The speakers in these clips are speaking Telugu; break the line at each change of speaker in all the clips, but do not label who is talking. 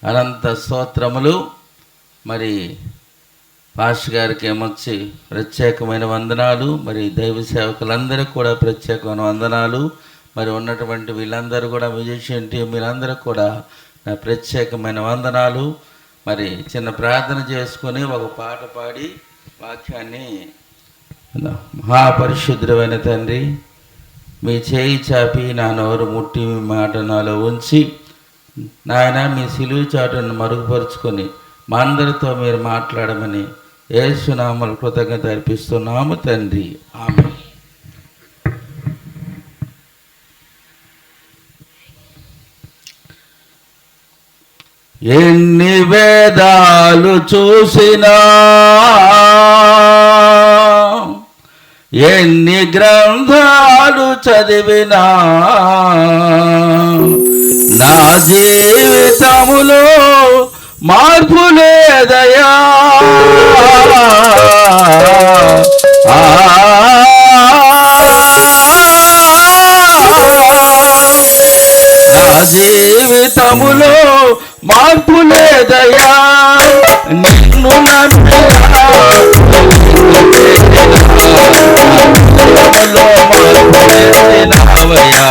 అనంత స్తోత్రములు. మరి పాస్టర్ గారికి ఏమొచ్చి ప్రత్యేకమైన వందనాలు. మరి దైవ సేవకులందరికీ కూడా ప్రత్యేకమైన వందనాలు. మరి ఉన్నటువంటి వీళ్ళందరూ కూడా మ్యూజిషియన్ టీం వీళ్ళందరూ కూడా నా ప్రత్యేకమైన వందనాలు. మరి చిన్న ప్రార్థన చేసుకొని ఒక పాట పాడి వాక్యాన్ని, మహాపరిశుద్ధమైన తండ్రి, మీ చేయి చాపి నా నోరు ముట్టి మీ మాట నాలో ఉంచి నాయన మీ సిలువ చాటును మరుగుపరుచుకొని మా అందరితో మీరు మాట్లాడమని యేసు నామములో కృతజ్ఞత అర్పిస్తున్నాము తండ్రి, ఆమేన్. ఎన్ని వేదాలు చూసినా, ఎన్ని గ్రంథాలు చదివినా, నా జీవితములో మార్పు లేదయా. నా జీవితములో మార్పు లేదయా. నిన్ను నమ్మినా మార్పు లేదయా.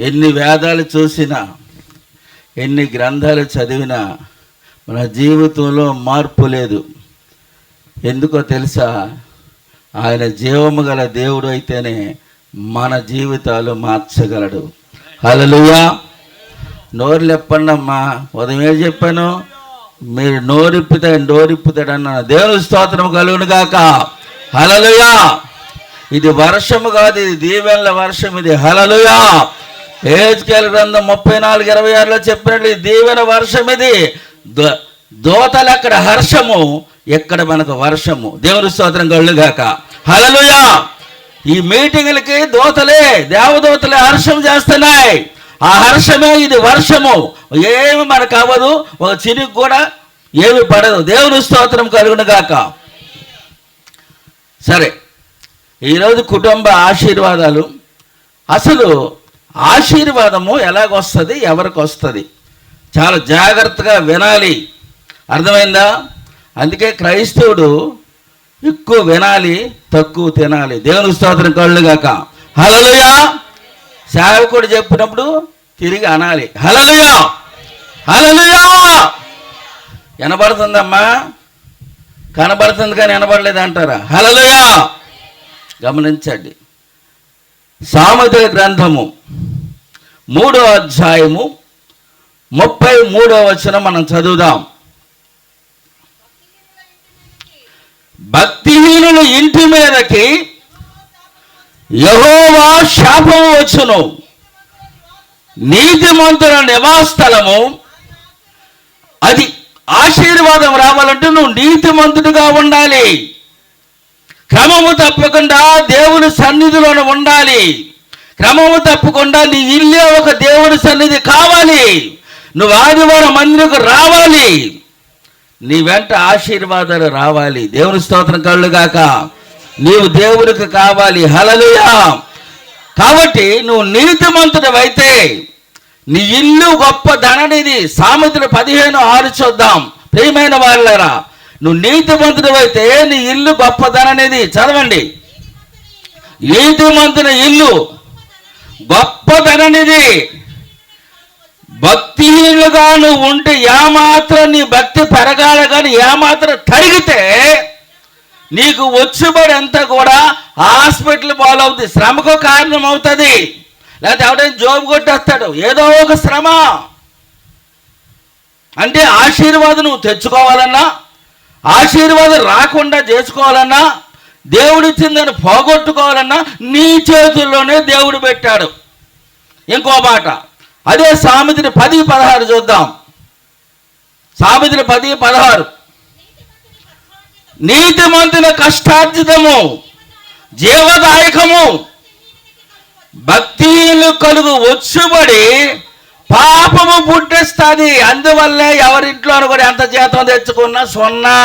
ఎన్ని వేదాలు చూసినా, ఎన్ని గ్రంథాలు చదివినా మన జీవితంలో మార్పు లేదు. ఎందుకో తెలుసా? ఆయన జీవము గల దేవుడు అయితేనే మన జీవితాలు మార్చగలడు. హల్లెలూయా. నోరు చెప్పండమ్మా. ఉదయం ఏం చెప్పాను? మీరు నోరిప్పుతాడన్న దేవుని స్తోత్రం కలుగును గాక. హల్లెలూయా. ఇది వర్షము కాదు, ఇది దీవెనల వర్షం. ఇది హల్లెలూయా. హెజ్కేలు గ్రంథం 34:26 చెప్పినట్లు దీవెన వర్షం. ఇది దోతలు అక్కడ హర్షము, ఎక్కడ మనకు వర్షము. దేవుని స్తోత్రం కలుగుగాక. హల్లెలూయా. ఈ మీటింగులకి దోతలే, దేవదూతలే హర్షం చేస్తున్నాయి. ఆ హర్షమే ఇది వర్షము. ఏమి మనకు అవ్వదు, ఒక చినుకు కూడా ఏమి పడదు. దేవుని స్తోత్రం కలుగునుగాక. సరే, ఈరోజు కుటుంబ ఆశీర్వాదాలు. అసలు ఆశీర్వాదము ఎలాగొస్తుంది, ఎవరికి వస్తుంది? చాలా జాగ్రత్తగా వినాలి. అర్థమైందా? అందుకే క్రైస్తవుడు ఎక్కువ వినాలి, తక్కువ తినాలి. దేవుని స్తోత్రం కలుగుగాక. హల్లెలూయా. సేవకుడు చెప్పినప్పుడు తిరిగి అనాలి హల్లెలూయా. హల్లెలూయా. వినబడుతుందమ్మా? కనబడుతుంది కానీ వినబడలేదు అంటారా? హల్లెలూయా. గమనించండి. సామెతల గ్రంథము 3వ అధ్యాయము 33వ వచనం మనం చదువుదాం. భక్తిహీనుల ఇంటి మీదకి యెహోవా శాపం వచ్చును, నీతిమంతుల నివాసస్థలము. అది ఆశీర్వాదం రావాలంటే నువ్వు నీతిమంతుడిగా ఉండాలి. క్రమము తప్పకుండా దేవుని సన్నిధిలోనే ఉండాలి. క్రమము తప్పకుండా నీ ఇల్లే ఒక దేవుని సన్నిధి కావాలి. నువ్వు ఆదివారం మందిరకు రావాలి. నీ వెంట ఆశీర్వాదాలు రావాలి. దేవుని స్తోత్రం కలుగుగాక. నీవు దేవునికి కావాలి. హల్లెలూయా. కాబట్టి నువ్వు నీతిమంతుడివైతే నీ ఇల్లు గొప్ప ధననిధి. సామెతలు 15:6 చూద్దాం. ప్రియమైన వాళ్ళరా, నువ్వు నీతిమంతుడివైతే నీ ఇల్లు గొప్ప ధననిధి. చదవండి. నీతిమంతుని ఇల్లు గొప్ప ధననిధి. భక్తిహీనులుగా నువ్వు ఉంటే ఏమాత్రం నీ భక్తి పెరగాలి, కానీ ఏమాత్రం తరిగితే నీకు వచ్చుబడి అంతా కూడా హాస్పిటల్ పాలవుతుంది, శ్రమకు కారణం అవుతుంది. లేకపోతే ఎవడైనా జోబు కొట్టేస్తాడు, ఏదో ఒక శ్రమ. అంటే ఆశీర్వాదం నువ్వు తెచ్చుకోవాలన్నా, ఆశీర్వాదం రాకుండా చేసుకోవాలన్నా, దేవుడిచ్చిందని పోగొట్టుకోవాలన్నా నీ చేతుల్లోనే దేవుడు పెట్టాడు. ఇంకో మాట, అదే సామెతలు 10:16 చూద్దాం. సామెతలు 10:16. నీతిమంతుల కష్టార్జితము జీవదాయకము, భక్తిహీనులు కలుగు వచ్చుబడి పాపము పుట్టిస్తుంది. అందువల్లే ఎవరింట్లోనూ కూడా ఎంత జీతం తెచ్చుకున్నా సున్నా.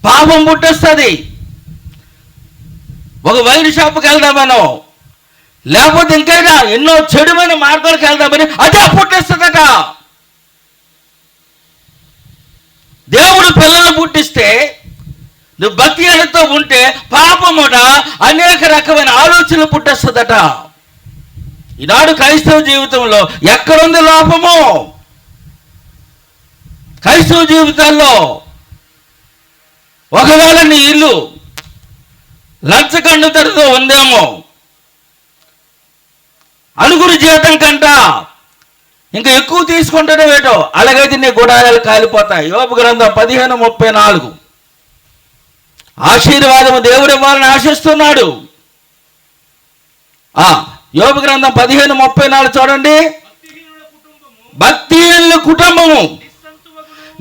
పాపం పుట్టిస్తుంది. ఒక వైన్ షాప్కి వెళ్దామనో, లేకపోతే ఇంకైనా ఎన్నో చెడుమైన మార్గాలకు వెళ్దామని అదే పుట్టిస్తుందట. దేవుడు పిల్లలను పుట్టిస్తే నువ్వు భక్తిహీనతో ఉంటే పాపముట అనేక రకమైన ఆలోచనలు పుట్టిస్తుందట. ఈనాడు క్రైస్తవ జీవితంలో ఎక్కడుంది లోపము? క్రైస్తవ జీవితాల్లో ఒకవేళ నీ ఇల్లు లంచగొండితనంతో ఉందేమో, అనుగురు జీతం కంట ఇంకా ఎక్కువ తీసుకుంటాడో ఏటో, అలాగైతే నీ గుడారాలు కాలిపోతాయి. యోబు గ్రంథం 15:34. ఆశీర్వాదము దేవుడు ఇవ్వాలని ఆశిస్తున్నాడు. యోబు గ్రంథం 15:34 చూడండి. భక్తిహీనుల కుటుంబము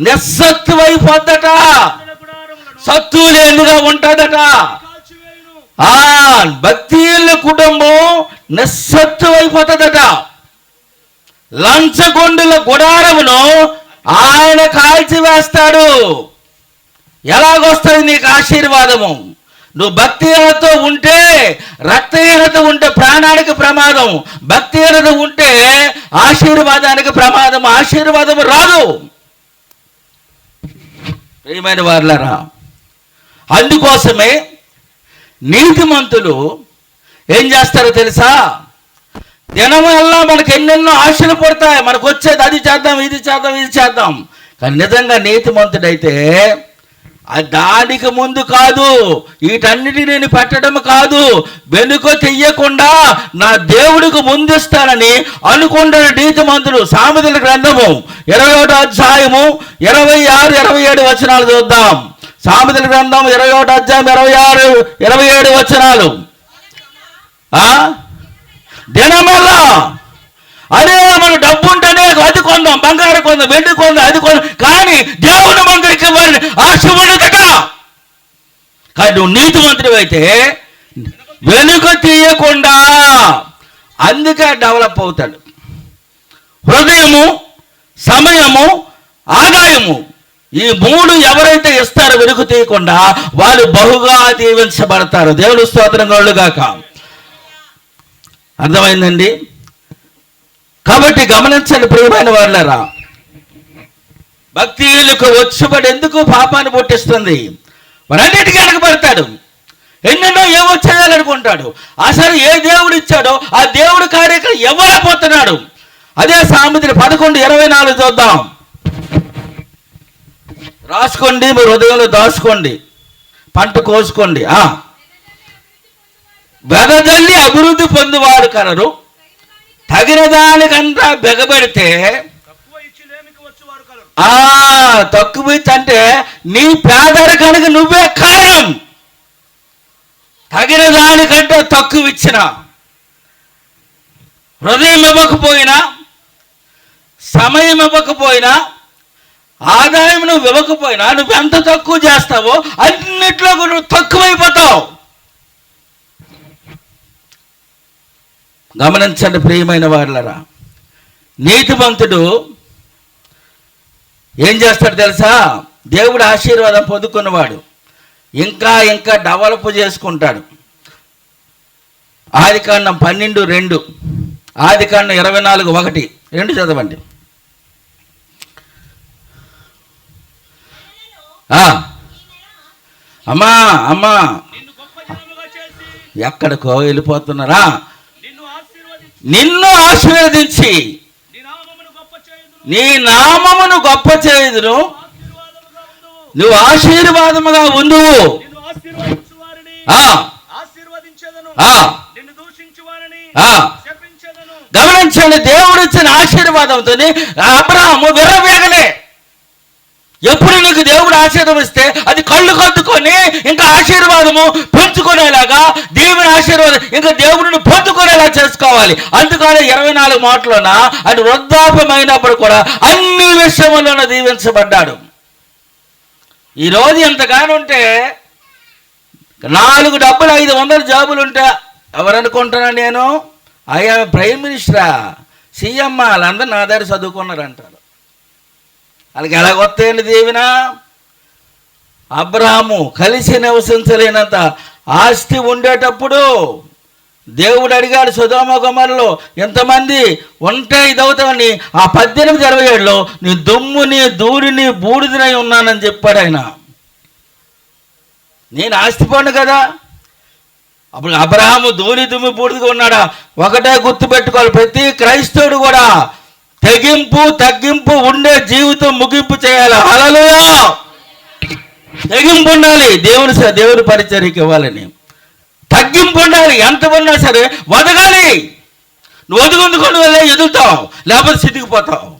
నిస్సత్తువైపోద్దట, సత్తులేనుగా ఉంటుందట. భక్తిహీనుల కుటుంబం నిస్సత్తువైపోతుందట. లంచగొండుల గుడారమును ఆయన కాల్చివేస్తాడు. ఎలాగొస్తుంది నీకు ఆశీర్వాదము? నువ్వు భక్తిహీనతో ఉంటే, రక్తహీనత ఉంటే ప్రాణానికి ప్రమాదం, భక్తిహీనత ఉంటే ఆశీర్వాదానికి ప్రమాదం. ఆశీర్వాదము రాదు. ప్రియమైన వారులారా, అందుకోసమే నీతిమంతులు ఏం చేస్తారో తెలుసా? దినమల్లా మనకు ఎన్నెన్నో ఆశలు పడతాయి. మనకు వచ్చేది అది చేద్దాం, ఇది చేద్దాం, ఇది చేద్దాం. కానీ నిజంగా నీతిమంతుడైతే దానికి ముందు కాదు, వీటన్నిటి నేను పెట్టడం కాదు, వెనుక చెయ్యకుండా నా దేవుడికి ముందిస్తానని అనుకుంటాడు నీతిమంతుడు. సామెతల గ్రంథము 21వ అధ్యాయము 26, 27 వచనాలు చూద్దాం. సామెతల గ్రంథం 21వ అధ్యాయం 26, 27 వచనాలు. దినమల్లా అదే మన డబ్బు ఉంటేనే అది కొందాం, బంగారు కొందాం, వెండి కొందాం, అది కొందాం, కానీ దేవుని మందిరికి ఇవ్వాలని ఆశ ఉండదట. కానీ నువ్వు నీతిమంతుడు అయితే వెనుక తీయకుండా, అందుకే డెవలప్ అవుతాడు. హృదయము, సమయము, ఆదాయము, ఈ 3 ఎవరైతే ఇస్తారో వెనుక తీయకుండా వాళ్ళు బహుగా దీవించబడతారు. దేవుడు స్తోత్రం కలుగుగాక. అర్థమైందండి? కాబట్టి గమనించండి ప్రియమైన వాళ్ళారా, భక్తిలకు వచ్చుబడి ఎందుకు పాపాన్ని పుట్టిస్తుంది? మరన్నిటికీ వెనకబడతాడు, ఎన్నెన్నో ఏవో చేయాలనుకుంటాడు. అసలు ఏ దేవుడు ఇచ్చాడో ఆ దేవుడు కార్యక్రమం ఇవ్వలేకపోతున్నాడు. అదే సామెతలు 11:24 చూద్దాం. రాసుకోండి, మీరు హృదయంలో దాచుకోండి, పంట కోసుకోండి. వెదజల్లి అభివృద్ధి పొందువాడు కలరు, తగిన దానికంతా బెగబెడితే తక్కువ ఇచ్చి అంటే నీ పేదరికానికి నువ్వే కారణం. తగిన దానికంటే తక్కువ ఇచ్చిన, హృదయం ఇవ్వకపోయినా, సమయం ఇవ్వకపోయినా, ఆదాయం నువ్వు ఇవ్వకపోయినా, నువ్వు ఎంత తక్కువ చేస్తావో అన్నిట్లో నువ్వు తక్కువైపోతావు. గమనించండి ప్రియమైన వాళ్ళరా, నీతిమంతుడు ఏం చేస్తాడు తెలుసా? దేవుడు ఆశీర్వాదం పొందుకున్నవాడు ఇంకా ఇంకా డెవలప్ చేసుకుంటాడు. ఆదికాండం 12:2, ఆదికాండం 24:1-2 చదవండి. అమ్మా అమ్మా ఎక్కడికో వెళ్ళిపోతున్నారా? నిన్ను ఆశీర్వదించి నీ నామమును గొప్ప చేయుదును, నువ్వు ఆశీర్వాదముగా ఉండువు. గమనించండి, దేవుడు ఇచ్చిన ఆశీర్వాదంతో అబ్రహాము విర్రవీగలే. ఎప్పుడు నీకు దేవుడు ఆశీర్వాదం ఇస్తే అది కళ్ళు కద్దుకొని ఇంకా ఆశీర్వాదము పెంచుకునేలాగా, దేవుని ఆశీర్వాదం ఇంకా దేవుడిని పొందుకునేలా చేసుకోవాలి. అందుకని 24 మాటలోన అది వృద్ధాప్యమైనప్పుడు కూడా అన్ని విషయంలోనూ దీవించబడ్డాడు. ఈరోజు ఎంతగానో ఉంటే 4 డబ్బులు 500 జాబులు ఉంటే ఎవరనుకుంటున్నా నేను ఆయా ప్రైమ్ మినిస్టరా, సీఎం, వాళ్ళందరూ నా దగ్గర చదువుకున్నారు అంటారు. వాళ్ళకి ఎలాగొస్తాయండి దీవెన? అబ్రహాము కలిసి నివసించలేనంత ఆస్తి ఉండేటప్పుడు దేవుడు అడిగాడు, సొదొమ గొమొర్రాలో ఎంతమంది ఉంటే ఇదవుతామని. ఆ 18:27లో నీ దుమ్ముని, ధూళిని, బూడిదనై ఉన్నానని చెప్పాడు ఆయన. నేను ఆస్తి పన్ను కదా, అప్పుడు అబ్రహాము ధూళి దుమ్మి పూర్తిగా ఉన్నాడా? ఒకటే గుర్తు పెట్టుకోవాలి, ప్రతి క్రైస్తవుడు కూడా తగ్గింపు ఉండే జీవితం ముగింపు చేయాలి. హల్లెలూయా! తెగింపు ఉండాలి, దేవుని పరిచర్యకి ఇవ్వాలని తగ్గింపు ఉండాలి. ఎంత ఉన్నా సరే వదగాలి. నువ్వు వదుకుందుకొని వెళ్ళే ఎదుగుతావు, లేకపోతే సిద్ధికిపోతావు.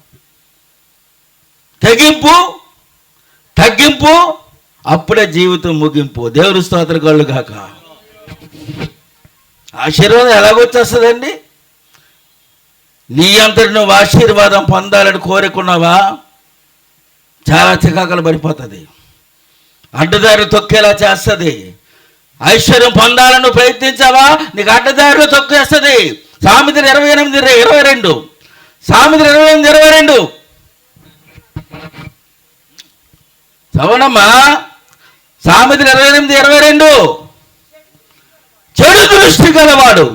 తగ్గింపు అప్పుడే జీవితం ముగింపు. దేవుని స్తోత్రం కలుగు గాక. ఆశీర్వాదం ఎలాగొచ్చేస్తుందండి? నీ అంతటి నువ్వు ఆశీర్వాదం పొందాలని కోరుకున్నావా? చాలా చికాకులు పడిపోతుంది, అడ్డదారి తొక్కేలా చేస్తుంది. ఐశ్వర్యం పొందాలని నువ్వు ప్రయత్నించావా? నీకు అడ్డదారిలో తొక్కేస్తుంది. సామెతలు 28:22. సామెతలు 28:22 చదవనమ్మా. సామెతలు 28:22. చెడు దృష్టి గలవాడు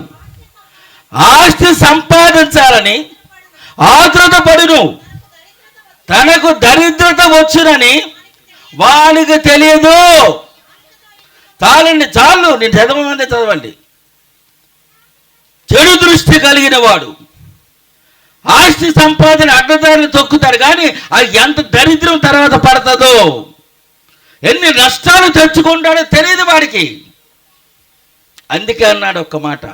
ఆస్తి సంపాదించాలని ఆతృత పడును, తనకు దరిద్రత వచ్చునని వానికి తెలియదు. చాలు, నేను చదవమంటే చదవండి. చెడు దృష్టి కలిగిన వాడు ఆస్తి సంపాదన అడ్డదారులు తొక్కుతారు, కానీ అది ఎంత దరిద్రం తర్వాత పడుతుందో, ఎన్ని నష్టాలు తెచ్చుకుంటాడో తెలియదు వాడికి. అందుకే అన్నాడు ఒక్క మాట.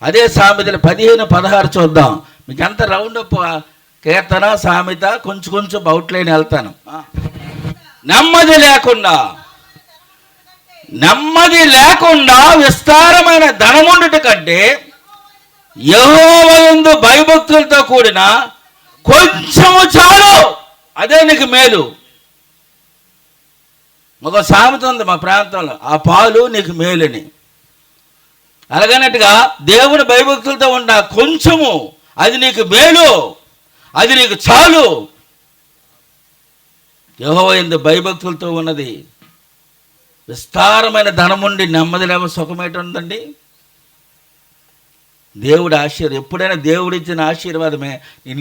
అదే సామెతలు 15:16 చూద్దాం. మీకు ఎంత రౌండ్ అప్ కీర్తన సామెత కొంచెం అవుట్లైన్ వెళ్తాను. నెమ్మది లేకుండా విస్తారమైన ధనముండుట కంటే యెహోవా యందు భయభక్తులతో కూడిన కొంచెము చాలు, అదే నీకు మేలు. ఒక సామెత ఉంది మా ప్రాంతంలో, ఆ పాలు నీకు మేలుని. అలాగన్నట్టుగా దేవుని భయభక్తులతో ఉన్న కొంచెము అది నీకు మేలు, అది నీకు చాలు. యెహోవా యందు భయభక్తులతో ఉన్నది విస్తారమైన ధనముండి నెమ్మది లేవ సుఖమేట ఉందండి. దేవుడు ఆశీర్వాదం, ఎప్పుడైనా దేవుడు ఇచ్చిన ఆశీర్వాదమే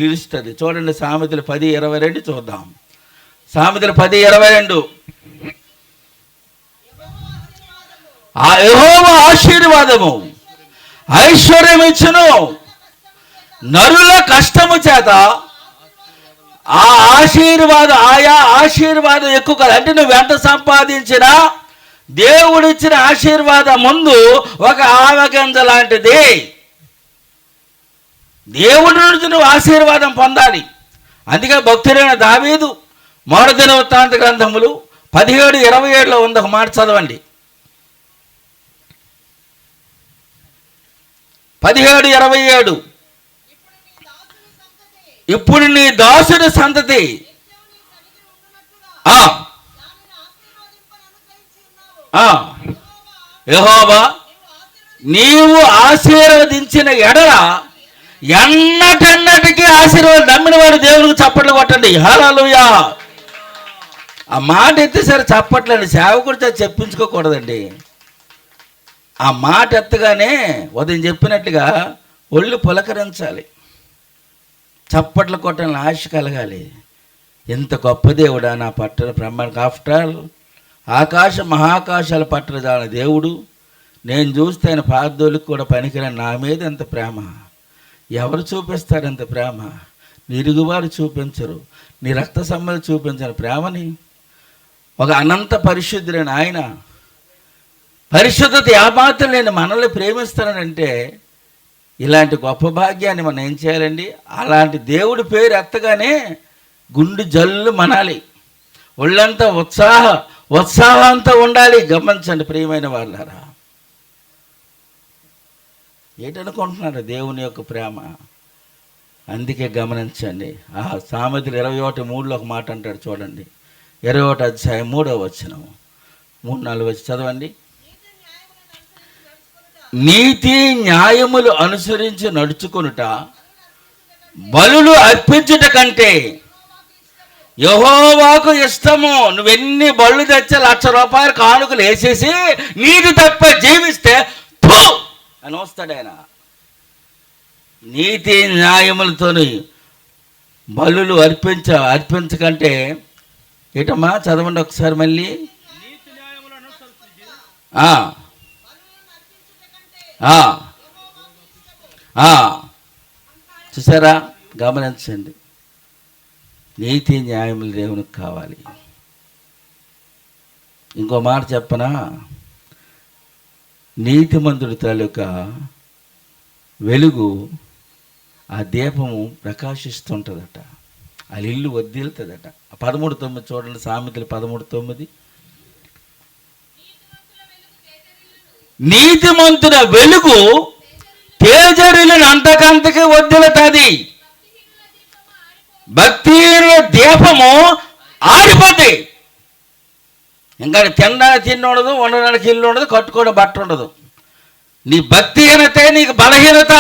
నిలుస్తుంది. చూడండి సామెతలు 10:22 చూద్దాం. సామెతలు 10:22. ఆ యెహోవా ఆశీర్వాదము ఐశ్వర్యం ఇచ్చును, నరుల కష్టము చేత ఆయా ఆశీర్వాదం ఎక్కువ కాదు. అంటే నువ్వు ఎంత సంపాదించినా దేవుడిచ్చిన ఆశీర్వాదం ముందు ఒక ఆవగింజ లాంటిది. దేవుడి నుంచి నువ్వు ఆశీర్వాదం పొందాలి. అందుకే భక్తుడైన దావీదు మొదటి దినవృత్తాంత గ్రంథములు 17:27 ఉంది. ఒక మాట చదవండి. 17:27. ఇప్పుడు నీ దాసుడి సంతతి యెహోవా నీవు ఆశీర్వదించిన ఎడల ఎన్నటన్నటికీ ఆశీర్వాదం. నమ్మిన వాడు దేవునికి చప్పట్లు కొట్టండి. హల్లెలూయా. ఆ మాట ఎత్తేసరి చప్పట్లండి. సేవకుడితో చెప్పించుకోకూడదండి. ఆ మాట ఎత్తగానే ఉదయం చెప్పినట్టుగా ఒళ్ళు పులకరించాలి, చప్పట్లు కొట్టాలని ఆశ కలగాలి. ఎంత గొప్ప దేవుడా నా పట్టణ బ్రహ్మాండ. ఆఫ్టర్ ఆల్ ఆకాశ మహాకాశాల పట్టణ జాన దేవుడు. నేను చూస్తే ఆయన పాదోలికి కూడా పనికిరాని నా మీద ఎంత ప్రేమ. ఎవరు చూపిస్తారు ఎంత ప్రేమ? నిరుగువారు చూపించరు, నీ రక్త సంబంధం చూపించరు ప్రేమని. ఒక అనంత పరిశుద్ధులైన ఆయన పరిశుద్ధత మాత్రం నేను మనల్ని ప్రేమిస్తానంటే ఇలాంటి గొప్ప భాగ్యాన్ని మనం ఏం చేయాలండి? అలాంటి దేవుడి పేరు ఎత్తగానే గుండె జల్లు మనాలి, ఒళ్ళంతా ఉత్సాహంతో ఉండాలి. గమనించండి ప్రియమైన వాళ్ళారా, ఏంటనుకుంటున్నారు దేవుని యొక్క ప్రేమ? అందుకే గమనించండి. సామెతలు 21:3 ఒక మాట అంటాడు చూడండి. 21 అధ్యాయం 3వ వచనం 3-4 చదవండి. నీతి న్యాయములు అనుసరించి నడుచుకొనుట బలులు అర్పించుట కంటే యెహోవాకు ఇష్టము. నువ్వెన్ని బళ్ళు తెచ్చే ₹1,00,000 కానుకలు వేసేసి నీతి తప్ప జీవిస్తే థూ అని వస్తాడు ఆయన. నీతి న్యాయములతో బలులు అర్పించకంటే ఏటమ్మా చదవండి ఒకసారి మళ్ళీ. ఆ, ఆ. చూసారా, గమనించండి. నీతి న్యాయములు దేవునికి కావాలి. ఇంకో మాట చెప్పనా, నీతిమంతుడి తాలూకా వెలుగు ఆ దీపము ప్రకాశిస్తుంటుందట, ఆ ఇల్లు వర్ధిల్లుతుందట. 13:9 చూడండి, సామెతలు 13:9. నీతిమంతుల వెలుగు తేజరిల్లును అంతకంతకి వర్ధిల్లుతుంది. భక్తిహీనుల దీపము ఆరిపోతాయి. ఇంకా తినడానికి తిండి ఉండదు, ఉండడానికి ఇల్లు ఉండదు, కట్టుకోవడం బట్ట ఉండదు. నీ భక్తిహీనతే నీకు బలహీనత.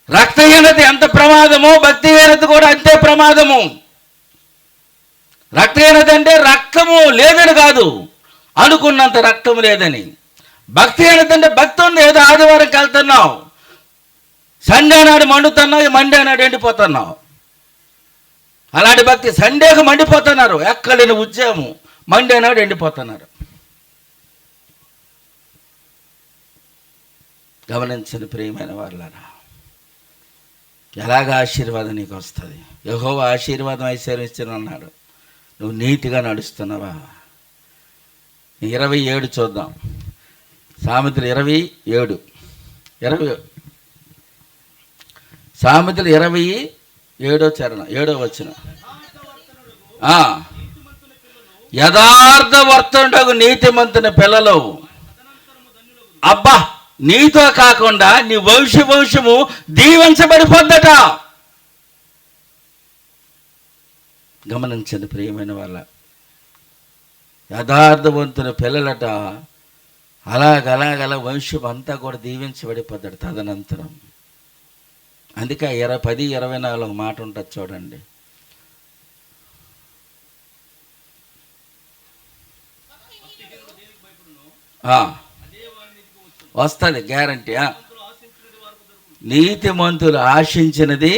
రక్తహీనత ఎంత ప్రమాదమో భక్తిహీనత కూడా అంతే ప్రమాదము. రక్తహీనత అంటే రక్తము లేదని కాదు, అనుకున్నంత రక్తం లేదని. భక్తిహీనత అంటే భక్తి ఉంది, ఏదో ఆదివారంకి వెళ్తున్నావు, సండే నాడు మండుతున్నావు, మండే నాడు ఎండిపోతున్నావు. అలాంటి భక్తి. సండేకు మండిపోతున్నారు, ఎక్కడైనా ఉద్యమం, మండే నాడు ఎండిపోతున్నారు. గమనించని ప్రియమైన వాళ్ళారా, ఎలాగ ఆశీర్వాదం నీకు వస్తుంది? యెహోవా ఆశీర్వాదం ఐశ్వర్యం ఇచ్చిన అన్నాడు. నువ్వు నీతిగా నడుస్తున్నావా? 27 చూద్దాం. సామెతలు 27 సామెతలు 27వ చరణం 7వ వచనం. యథార్థ వర్తనుడగు నీతిమంతుని పిల్లలు. అబ్బా, నీతో కాకుండా నీ వంశము దీవించబడిపోద్దట. గమనించండి ప్రియమైన వాళ్ళ, యథార్థవంతుని పిల్లలట అలాగలా వంశం అంతా కూడా దీవించబడిపోద్దట తదనంతరం. అందుకే 10:24 ఒక మాట ఉంటుంది చూడండి. వస్తుంది గ్యారంటీ. నీతిమంతులు ఆశించినది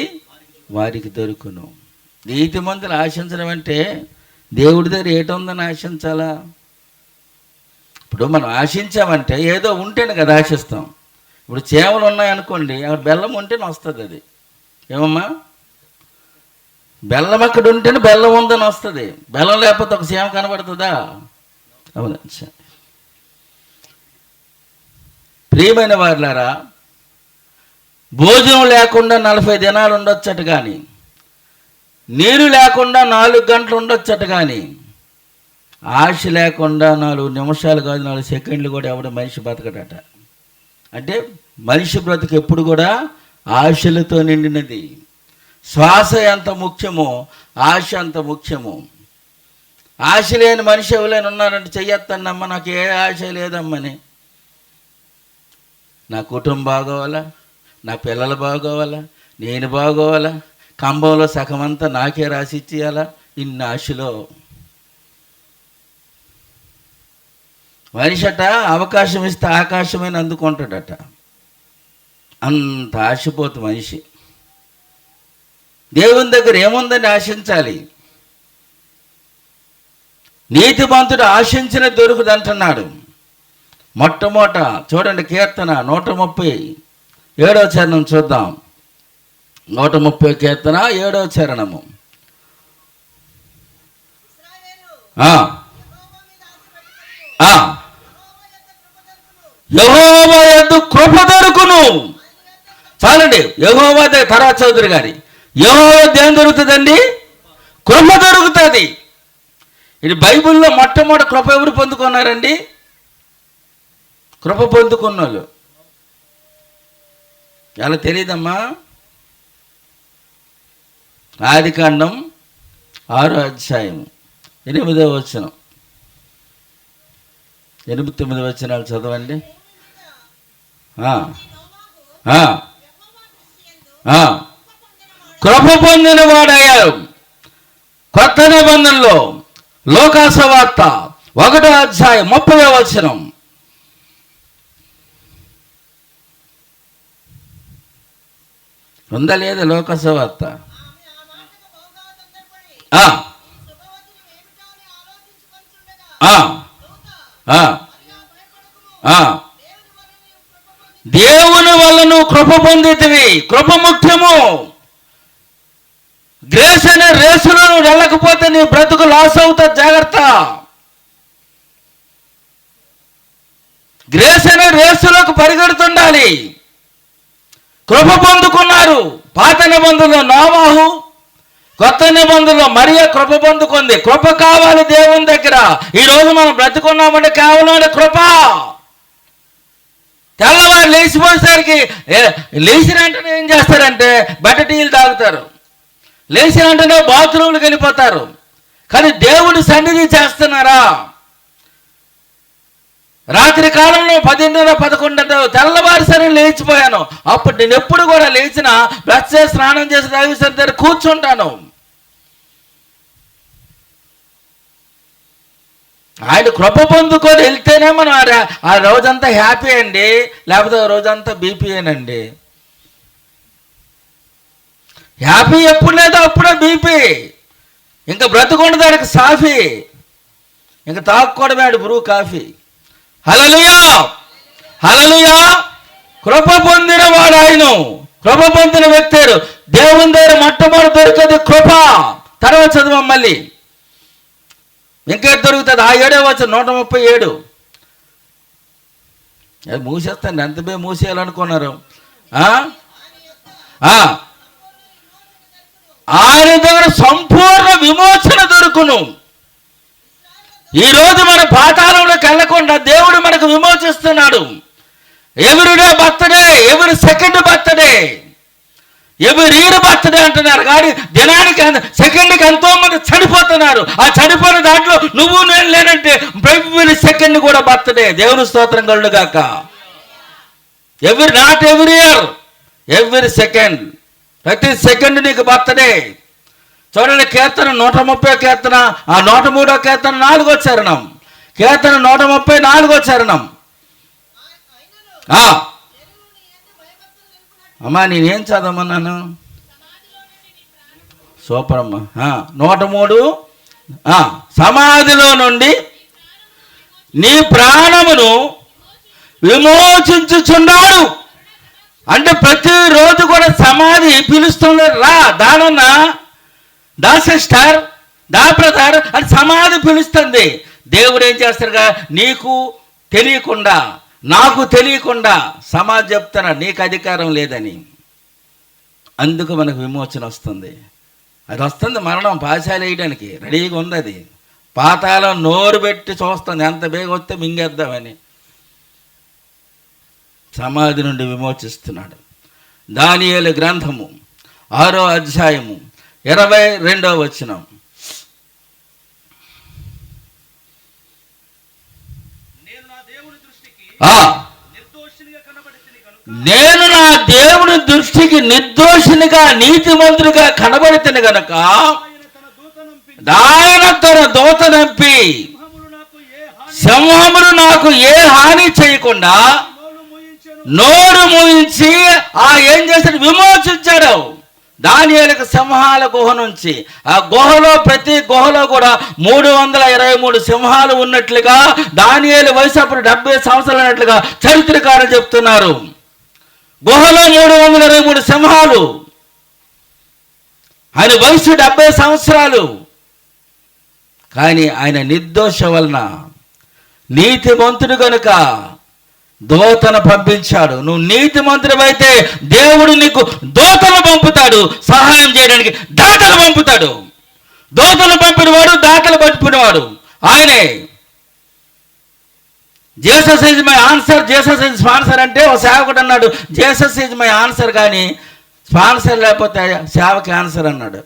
వారికి దొరుకును. నీతిమంతులు ఆశించడం అంటే దేవుడి దగ్గర ఏటుందని ఆశించాలా? ఇప్పుడు మనం ఆశించామంటే ఏదో ఉంటేనే కదా ఆశిస్తాం. ఇప్పుడు చేమలు ఉన్నాయనుకోండి, అక్కడ బెల్లం ఉంటేనే వస్తుంది. అది ఏమమ్మా, బెల్లం అక్కడ ఉంటేనే బెల్లం ఉందని వస్తుంది. బెల్లం లేకపోతే ఒక చేమ కనబడుతుందా? అవును. ప్రియమైన వారులారా, భోజనం లేకుండా 40 దినాలు ఉండొచ్చట, కానీ నీరు లేకుండా 4 గంటలు ఉండొచ్చట, కానీ ఆశ లేకుండా 4 నిమిషాలు కాదు 4 సెకండ్లు కూడా ఎవడ మనిషి బతకడట. అంటే మనిషి బ్రతుకు ఎప్పుడు కూడా ఆశలతో నిండినది. శ్వాస ఎంత ముఖ్యమో ఆశ అంత ముఖ్యము. ఆశ లేని మనిషి ఎవరైనా ఉన్నారంటే చెయ్యొద్దన్నమ్మ, నాకు ఏ ఆశ లేదమ్మని. నా కుటుంబం బాగోవాలా, నా పిల్లలు బాగోవాలా, నేను బాగోవాలా, కంబంలో సగమంతా నాకే రాసి ఇచ్చేయాలా, ఇన్ని ఆశలో మనిషట అవకాశం ఇస్తే ఆకాశమైన అందుకుంటాడట. అంత ఆశపోతు మనిషి. దేవుని దగ్గర ఏముందని ఆశించాలి? నీతిమంతుడు ఆశించిన దొరుకుదంటున్నాడు. మొట్టమొదట చూడండి, కీర్తన 137వ చరణం చూద్దాం. 130 కీర్తన 7వ చరణము. యెహోవా యందు కృప దొరుకును. చాలండి, యెహోవా తర్వాత చౌదరి గారి యెహోవా ఏం దొరుకుతుందండి? కృప దొరుకుతుంది. ఇది బైబిల్లో మొట్టమొదటి కృప ఎవరు పొందుకున్నారండి? కృప పొందుకున్న వాళ్ళు ఎలా తెలియదమ్మా? ఆదికాండం 6వ అధ్యాయం 8వ వచనం, 8-9 వచనాలు చదవండి. కృప పొందిన వాడయ్యారు. కొత్త నిబంధనలో లోకాసువార్త 1వ అధ్యాయం 30వ వచనం. ఉందా లేదా లోకాసువార్త? దేవుని వల్ల నువ్వు కృప పొందితివి. కృప ముఖ్యము. గ్రేస్ అనే రేసులో నువ్వు వెళ్ళకపోతే నీ బ్రతుకు లాస్ అవుతుంది. జాగ్రత్త. గ్రేస్ అనే రేసులోకి పరిగెడుతుండాలి. కృప పొందుకున్నారు. పాత నిబంధనలో నోవాహు, కొత్త నిబంధనలో మరియా కృప పొందుకుంది. కృప కావాలి దేవుని దగ్గర. ఈరోజు మనం బ్రతుకున్నామంటే కేవలం కృప. తెల్లవారు లేచిపోయేసరికి లేచిన వెంటనే ఏం చేస్తారంటే బట్ట టీలు తాగుతారు. లేచిన వెంటనే బాత్రూమ్లకు వెళ్ళిపోతారు. కానీ దేవుడి సన్నిధి చేస్తున్నారా? రాత్రి కాలంలో 10:30, 11 తెల్లవారు సరే లేచిపోయాను. అప్పుడు నేను ఎప్పుడు కూడా లేచిన బ్రష్ చేసి స్నానం చేసి దైవసరి దగ్గర కూర్చుంటాను. ఆయన కృప పొందుకొని వెళ్తేనే మనం ఆ రోజంతా హ్యాపీ అండి, లేకపోతే ఆ రోజంతా బీపీయేనండి. హ్యాపీ ఎప్పుడు లేదో అప్పుడే బీపీ. ఇంకా బ్రతుకుండే దానికి సాఫీ, ఇంకా తాగుకోవడమే బ్రూ కాఫీ. హల్లెలూయా, హల్లెలూయా. కృప పొందిన వాడు ఆయన. కృప పొందిన వ్యక్తి దేవుని దగ్గర మొట్టమొదటి దొరికేది కృప. తర్వాత చదువు మళ్ళీ ఇంకే దొరుకుతుంది. ఆ 7వ వచనం 137. అది మూసేస్తాను. ఎంత బే మూసేయాలనుకున్నారు? ఆయన దగ్గర సంపూర్ణ విమోచన దొరుకును. ఈరోజు మన పాతాళంలోకి వెళ్ళకుండా దేవుడు మనకు విమోచిస్తున్నాడు. Everyday birthday, every second birthday, every year birthday అంటున్నారు. కానీ దినానికి సెకండ్కి ఎంతో మంది చనిపోతున్నారు. ఆ చనిపోయిన దాంట్లో నువ్వు నేను లేనంటే ఎవ్రీ సెకండ్ కూడా బర్త్డే. దేవుని స్తోత్రం కలుగుగాక. Not every year, every second. ప్రతి సెకండ్ నీకు బర్త్డే. చూడండి, కీర్తన 130 కీర్తన, 103 కీర్తన 4వ చరణం. కీర్తన 134వ చరణం. అమ్మా నేనేం చదవమన్నాను? సూపర్ అమ్మా. 103 సమాధిలో నుండి నీ ప్రాణమును విమోచించుచున్నాడు. అంటే ప్రతిరోజు కూడా సమాధి పిలుస్తుంది. రా దానన్న, దా సిస్టర్, దా బ్రదర్ అని సమాధి పిలుస్తుంది. దేవుడు ఏం చేస్తాడుగా, నీకు తెలియకుండా నాకు తెలియకుండా సమాధి చెప్తున్నాడు నీకు అధికారం లేదని. అందుకు మనకు విమోచన వస్తుంది. అది వస్తుంది. మరణం పాశాలు వేయడానికి రెడీగా ఉంది. అది పాతాళం నోరు పెట్టి చూస్తుంది, ఎంత బేగ వస్తే మింగేద్దామని. సమాధి నుండి విమోచిస్తున్నాడు. దానియేలు గ్రంథము 6వ అధ్యాయము 22వ వచనం. నేను నా దేవుని దృష్టికి నిర్దోషినిగా నీతిమంతుడిగా కనబడితేనే గనక ఆయన తన దూత నంపి సింహములు నాకు ఏ హాని చేయకుండా నోరు మూయించి ఏం చేశాడు? విమోచించాడు. దానియేలుకు సింహాల గుహ నుంచి, ఆ గుహలో ప్రతి గుహలో కూడా 323 సింహాలు ఉన్నట్లుగా, దానియేలు వయసు అప్పుడు 70 సంవత్సరాలు అన్నట్లుగా చరిత్రకారులు చెప్తున్నారు. గుహలో 323 సింహాలు. ఆయన వయసు 70 సంవత్సరాలు. కానీ ఆయన నిర్దోష వలన నీతిమంతుడు కనుక దూతను పంపించాడు. నువ్వు నీతిమంతుడివైతే దేవుడు నీకు దూతను పంపుతాడు, సహాయం చేయడానికి దాతలు పంపుతాడు. దూతలు పంపినవాడు, దాతలు పంపినవాడు ఆయనే. Jesus is my answer, Jesus is sponsor అంటే ఒక సేవకుడు అన్నాడు, జీసస్ ఈజ్ మై ఆన్సర్, కానీ స్పాన్సర్ లేకపోతే సేవకి ఆన్సర్ అన్నాడు.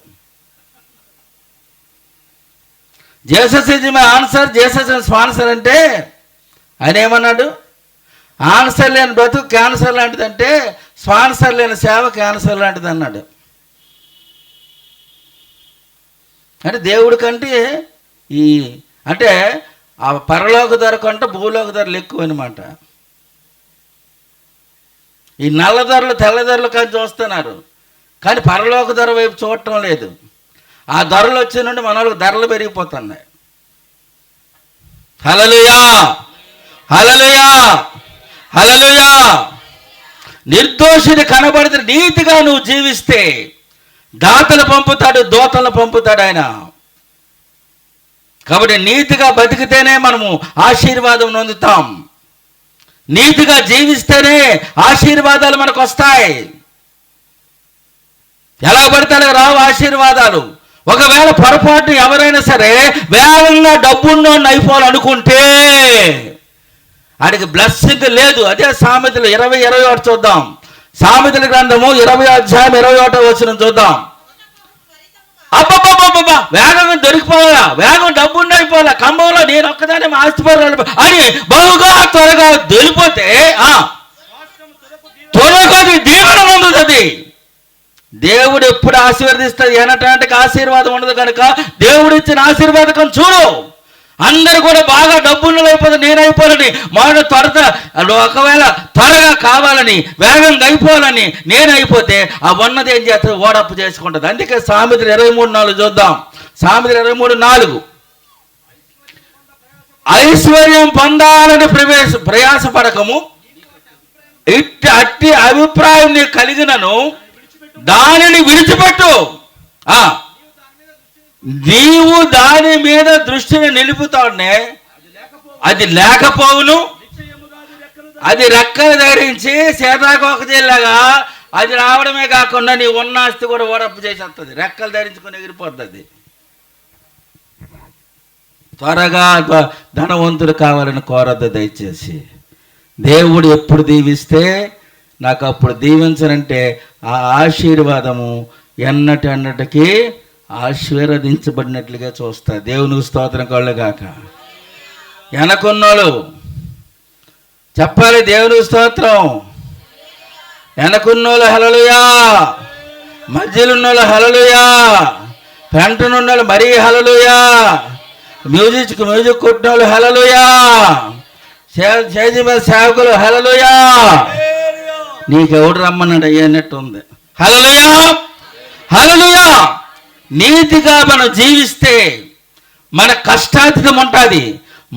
Jesus is my answer, Jesus is sponsor అంటే ఆయన ఏమన్నాడు? ఆన్సర్ లేని బ్రతుకు క్యాన్సర్ లాంటిది అంటే, స్పాన్సర్ లేని సేవ క్యాన్సర్ లాంటిది అన్నాడు. అంటే దేవుడి కంటే అంటే ఆ పరలోక ధర కంటే భూలోక ధరలు ఎక్కువ అనమాట. ఈ నల్ల ధరలు తెల్ల ధరలు కానీ చూస్తున్నారు, కానీ పరలోక ధర వైపు చూడటం లేదు. ఆ ధరలు వచ్చే నుండి మన వాళ్ళకి ధరలు పెరిగిపోతున్నాయి. హల్లెలూయా. హల్లెలూయా, హల్లెలూయా. నిర్దోషిని కనబడితే నీతిగా నువ్వు జీవిస్తే దాతలు పంపుతాడు, దోతలు పంపుతాడు ఆయన. కాబట్టి నీతిగా బతికితేనే మనము ఆశీర్వాదం పొందుతాం. నీతిగా జీవిస్తేనే ఆశీర్వాదాలు మనకు వస్తాయి. ఎలా పడితే అలా రావు ఆశీర్వాదాలు. ఒకవేళ పొరపాటు ఎవరైనా సరే వేగంగా డబ్బున్నోడిని అయిపోవాలనుకుంటే ఆడికి బ్లెస్సింగ్ లేదు. అదే సామెతలు 20:21 చూద్దాం. సామెతల గ్రంథము 20:21 చూద్దాం. అబ్బబ్బబ్బబ్బా, వేగంగా దొరికిపోవాలా, వేగం డబ్బుండి అయిపోవాలా, కంబంలో నేను ఒక్కదాన్ని ఆస్తిపరులు అని బహుగా త్వరగా దొరికిపోతే త్వరగా దీవెన పొందుతుంది. దేవుడు ఎప్పుడు ఆశీర్వదిస్తుంది, ఏనటానికి ఆశీర్వాదం ఉండదు కనుక దేవుడు ఇచ్చిన ఆశీర్వాదకం చూడు. అందరూ కూడా బాగా డబ్బులు అయిపోతే నేనైపోవాలని మొదట ఒకవేళ త్వరగా కావాలని వేగంగా అయిపోవాలని నేనైపోతే ఆ ఉన్నది ఏం చేస్తుంది, ఓడప్పు చేసుకుంటుంది. అందుకే సామెతలు 23:4 చూద్దాం. సామెతలు 23:4 ఐశ్వర్యం పొందాలని ప్రయాసపడకము, అట్టి అభిప్రాయం నీకు కలిగినను దానిని విడిచిపెట్టు. నీవు దాని మీద దృష్టిని నిలుపుతానే అది లేకపోవును, అది రెక్కలు ధరించి సీతాకోకచిల్లాగా అది రావడమే కాకుండా నీ ఉన్న ఆస్తి కూడా ఓడప్పు చేసేస్తుంది. రెక్కలు ధరించుకొని ఎగిరిపోతుంది. త్వరగా ధనవంతుడు కావాలని కోరద్దు దయచేసి. దేవుడు ఎప్పుడు దీవిస్తే నాకు అప్పుడు దీవించనంటే ఆ ఆశీర్వాదము ఎన్నటికి ఆశీర్వదించబడినట్లుగా చూస్తా. దేవునికి స్తోత్రం కలుగాక. వెనకున్నోళ్ళు చెప్పాలి దేవునికి స్తోత్రం. వెనకున్నోళ్ళు హల్లెలూయా, మధ్యలో ఉన్నోళ్ళు హల్లెలూయా, పెంటనున్నోళ్ళు మరీ హల్లెలూయా, మ్యూజిక్ కొట్టినోళ్ళు హల్లెలూయా, స్టేజి మీద సేవకులు హల్లెలూయా. నీకెవడు రమ్మన్నాడు అయ్యన్నట్టు ఉంది. హల్లెలూయా, హల్లెలూయా. నీతిగా మనం జీవిస్తే మన కష్టాతీతం ఉంటుంది.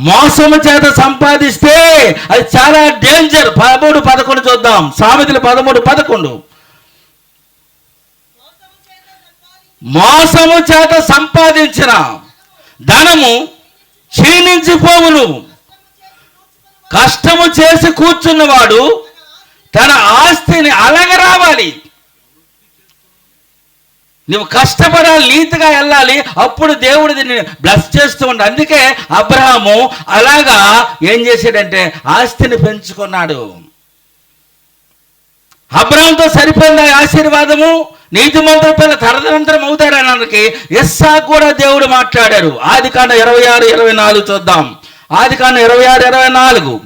మోసము చేత సంపాదిస్తే అది చాలా డేంజర్. 13:11 చూద్దాం. సామెతలు 13:11 మోసము చేత సంపాదించిన ధనము క్షీణించిపోవును, కష్టము చేసి కూర్చున్నవాడు తన ఆస్తిని అలగరావాలి. నువ్వు కష్టపడాలి, నీతిగా వెళ్ళాలి, అప్పుడు దేవుడు దీన్ని బ్లెస్ చేస్తూ ఉంటాడు. అందుకే అబ్రహాము అలాగా ఏం చేశాడంటే ఆస్తిని పెంచుకున్నాడు. అబ్రహాంతో సరిపోయింది ఆశీర్వాదము. నీతిమంతుల పిల్ల తరతరంతరం అవుతాడనడానికి ఇస్సాకు కూడా దేవుడు మాట్లాడారు. ఆదికాండం 26:24 చూద్దాం. ఆదికాండం 26:24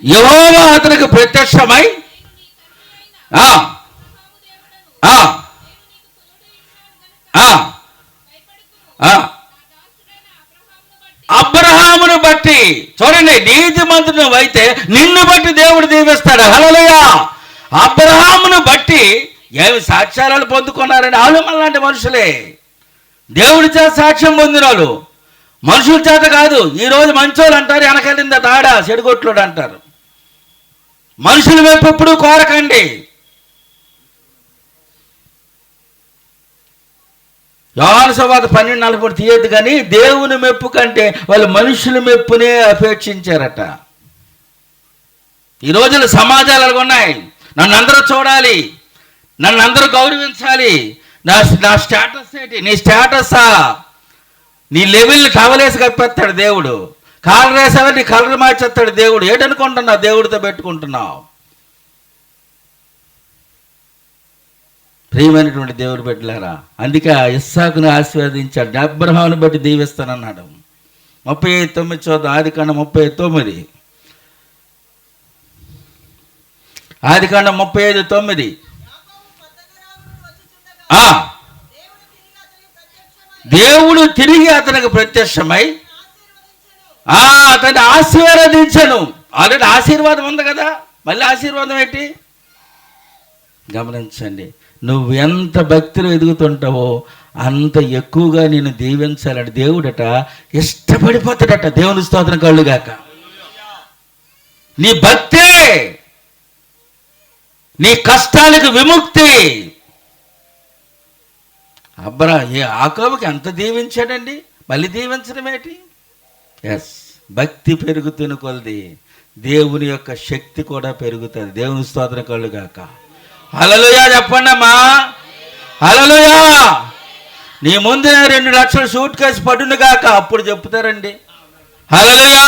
యెహోవా అతనికి ప్రత్యక్షమై అబ్రహామును బట్టి చూడండి, నీతిమంతుడు అయితే నిన్ను బట్టి దేవుడు దీవిస్తాడు. హల్లెలూయా. అబ్రహామును బట్టి ఏమి సాక్ష్యాలను పొందుకున్నారని వాళ్ళు మనలాంటి మనుషులే. దేవుడి చేత సాక్ష్యం పొందిన వాళ్ళు, మనుషుల చేత కాదు. ఈరోజు మంచోళ్ళు అంటారు, వెనకెళ్ళిందా తాడా చెడుగొట్లోడు అంటారు. మనుషుల వైపు ఎప్పుడు కోరకండి. యోహాను సువార్త 12:40 తీయద్దు, కానీ దేవుని మెప్పు కంటే వాళ్ళు మనుషుల మెప్పునే అపేక్షించారట. ఈ రోజున సమాజాలు అలాగ ఉన్నాయి. నన్ను అందరూ చూడాలి, నన్ను అందరూ గౌరవించాలి, నా స్టేటస్ ఏంటి, నీ స్టేటసా, నీ లెవెల్ని కవలేసి కప్పేస్తాడు దేవుడు. కలర్ వేసావా నీ కలర్ మార్చేస్తాడు దేవుడు. ఏంటనుకుంటున్నావు దేవుడితో పెట్టుకుంటున్నావు? ప్రియమైనటువంటి దేవుడు బిడ్డలారా, అందుకే ఇస్సాకును ఆశీర్వదించాడు, అబ్రహామును బట్టి దీవిస్తానన్నాడు. 39 చూద్దాం. ఆదికాండం 39. ఆదికాండం 35:9 దేవుడు తిరిగి అతనికి ప్రత్యక్షమై అతన్ని ఆశీర్వదించను. ఆల్రెడీ ఆశీర్వాదం ఉంది కదా, మళ్ళీ ఆశీర్వాదం ఏంటి? గమనించండి, నువ్వు ఎంత భక్తిలో ఎదుగుతుంటావో అంత ఎక్కువగా నేను దీవించాలని దేవుడట ఇష్టపడిపోతాడట. దేవుని స్తోత్రం కలుగాక. నీ భక్తే నీ కష్టాలకు విముక్తి. యాకోబుకి ఎంత దీవించాడండి, మళ్ళీ దీవించడం ఏంటి? ఎస్, భక్తి పెరుగుతున్న కొలది దేవుని యొక్క శక్తి కూడా పెరుగుతుంది. దేవుని స్తోత్రం కలుగాక. హల్లెలూయా చెప్పండి అమ్మా, హల్లెలూయా. నీ ముందు 2 లక్షల సూట్ కేసు పడును గాక, అప్పుడు చెప్తారండి హల్లెలూయా.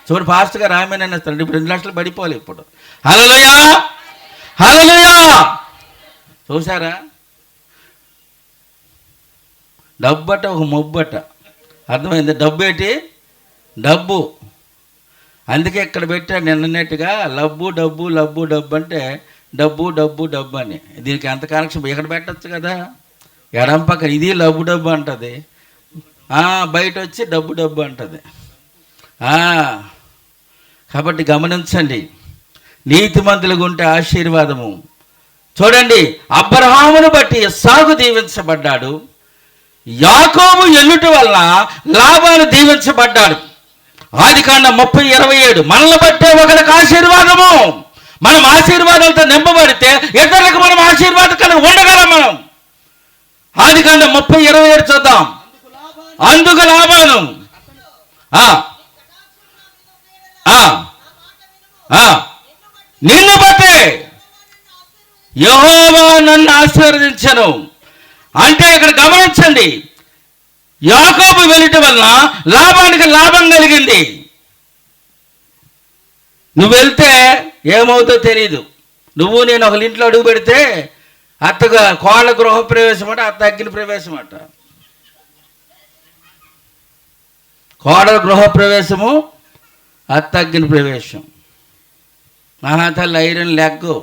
చూడు పాస్టర్ గారు ఆమె ఇస్తారండి, ఇప్పుడు 2 లక్షలు పడిపోవాలి ఇప్పుడు. హల్లెలూయా, హల్లెలూయా. చూసారా, డబ్బట ఒక మొబ్బట, అర్థమైంది? డబ్బు ఏంటి? డబ్బు. అందుకే ఇక్కడ పెట్టాడు నిన్నట్టుగా లబ్బు డబ్బు లబ్బు డబ్బు అంటే డబ్బు డబ్బు డబ్బు అని. దీనికి ఎంత కనెక్షన్ ఇక్కడ పెట్టచ్చు కదా, ఎడం పక్కన ఇది లబ్బు డబ్బు అంటుంది, బయట వచ్చి డబ్బు డబ్బు అంటుంది. కాబట్టి గమనించండి, నీతిమంతులుగా ఉంటే ఆశీర్వాదము. చూడండి, అబ్రహామును బట్టి ఇస్సాకు దీవించబడ్డాడు, యాకోబు ఎల్లుటి వల్ల లాబాను దీవించబడ్డాడు. ఆదికాండం 30:27 మనల్ని బట్టే ఒకరికి ఆశీర్వాదము. మనం ఆశీర్వాదాలతో నింపబడితే ఇతరులకు మనం ఆశీర్వాదం కలిగి ఉండగలం మనం. ఆదికాండం 30:27 చూద్దాం. అందుకు లాబాను నిన్ను బట్టే యెహోవా నన్ను ఆశీర్వదించను. అంటే ఇక్కడ గమనించండి, యాకోబు వెళ్ళటం వల్ల లాభానికి లాభం కలిగింది. నువ్వు వెళ్తే ఏమవుతుందో తెలియదు. నువ్వు నేను ఒక ఇంట్లో అడుగు పెడితే అత్తగా కోళ్ళ గృహప్రవేశం అట, అత్త అగ్ని ప్రవేశం అట. కోళ్ళ గృహప్రవేశము, అత్త అగ్ని ప్రవేశం. మహాతల్లి ఐరన్ లెగ్గు.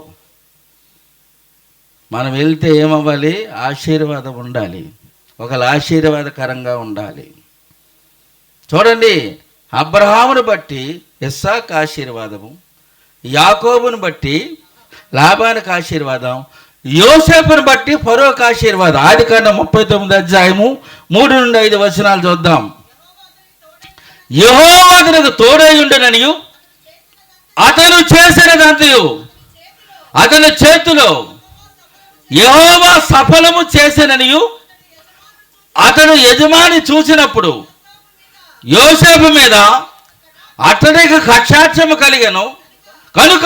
మనం వెళ్తే ఏమవ్వాలి? ఆశీర్వాదం ఉండాలి, ఒకళ్ళ ఆశీర్వాదకరంగా ఉండాలి. చూడండి, అబ్రహామును బట్టి ఇస్సాకు ఆశీర్వాదము, యాకోబును బట్టి లాబానికి ఆశీర్వాదం, యోసేపును బట్టి ఫరోకు ఆశీర్వాదం. ఆదికాండం 39:3-5 చూద్దాం. యెహోవా అతనికి తోడై ఉండుననియు అతను చేసినదంతయు అతని చేతిలో యెహోవా సఫలము చేసిననియు అతను యజమాని చూసినప్పుడు యోసేపు మీద అతనికి కటాక్షము కలిగెను కనుక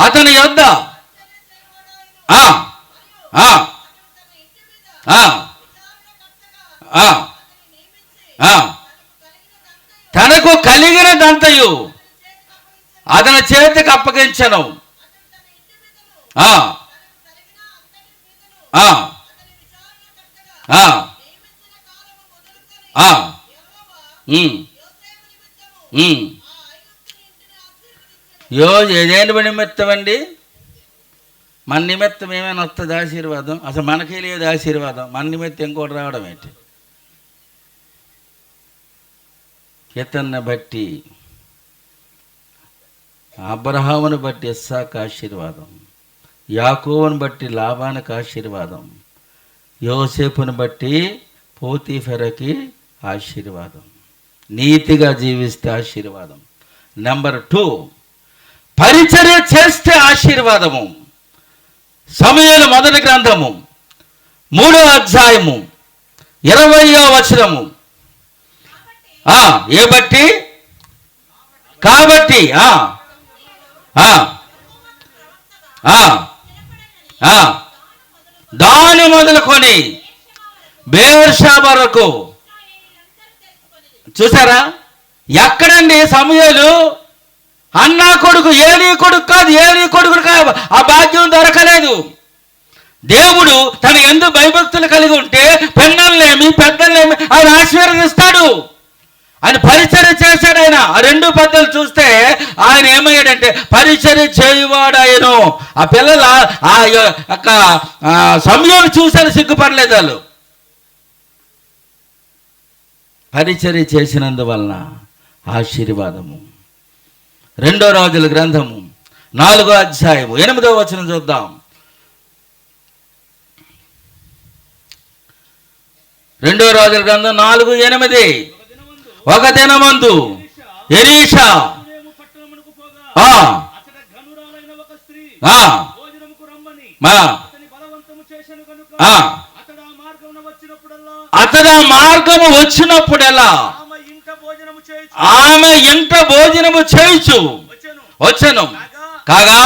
అతని యొద్ద తనకు కలిగినదంతయు అతని చేతికి అప్పగించను. ఏదేని నిమిత్తం అండి? మన నిమిత్తం ఏమైనా వస్తుంది ఆశీర్వాదం? అసలు మనకే లేదు ఆశీర్వాదం, మన నిమిత్తం ఇంకోటి రావడం ఏంటి? ఇతన్ని బట్టి అబ్రహామును బట్టి ఇస్సాకు ఆశీర్వాదం, యాకోబును బట్టి లాబానికి ఆశీర్వాదం, యోసేపును బట్టి పోతీఫెరకి ఆశీర్వాదం. నీతిగా జీవిస్తే ఆశీర్వాదం. నెంబర్ 2, పరిచర్య చేస్తే ఆశీర్వాదము. సమూయేలు మొదటి గ్రంథము 3వ అధ్యాయము 20వ వచనము. ఏ బట్టి? కాబట్టి దాని మొదలుకొని బేర్షా వరకు. చూసారా, ఎక్కడండి సమూయేలు? అన్నా కొడుకు, ఏలీ కొడుకు కాదు, ఏలీ కొడుకు కాదు, ఆ భాగ్యం దొరకలేదు. దేవుడు తన యందు భయభక్తులు కలిగి ఉంటే పిన్నల్నేమి పెద్దల్నేమి ఆయన ఆశీర్వదిస్తాడు. ఆయన పరిచర్య చేశాడు. ఆయన ఆ 2 పద్ధతులు చూస్తే ఆయన ఏమయ్యాడంటే పరిచర్య చేయువాడు ఆయను. ఆ పిల్లల ఆ యొక్క సమయంలో చూశారు, సిగ్గుపడలేదు వాళ్ళు. పరిచర్య చేసినందువలన ఆశీర్వాదము. 2వ రాజుల గ్రంథము 4వ అధ్యాయము 8వ వచనం చూద్దాం. రెండో రాజుల గ్రంథం 4:8. ఒక దినమందు ఎలీషా అతడు ఆ మార్గము వచ్చినప్పుడెల్లా ఆమె ఇంట భోజనము చేయుచు వచ్చెను. కాగా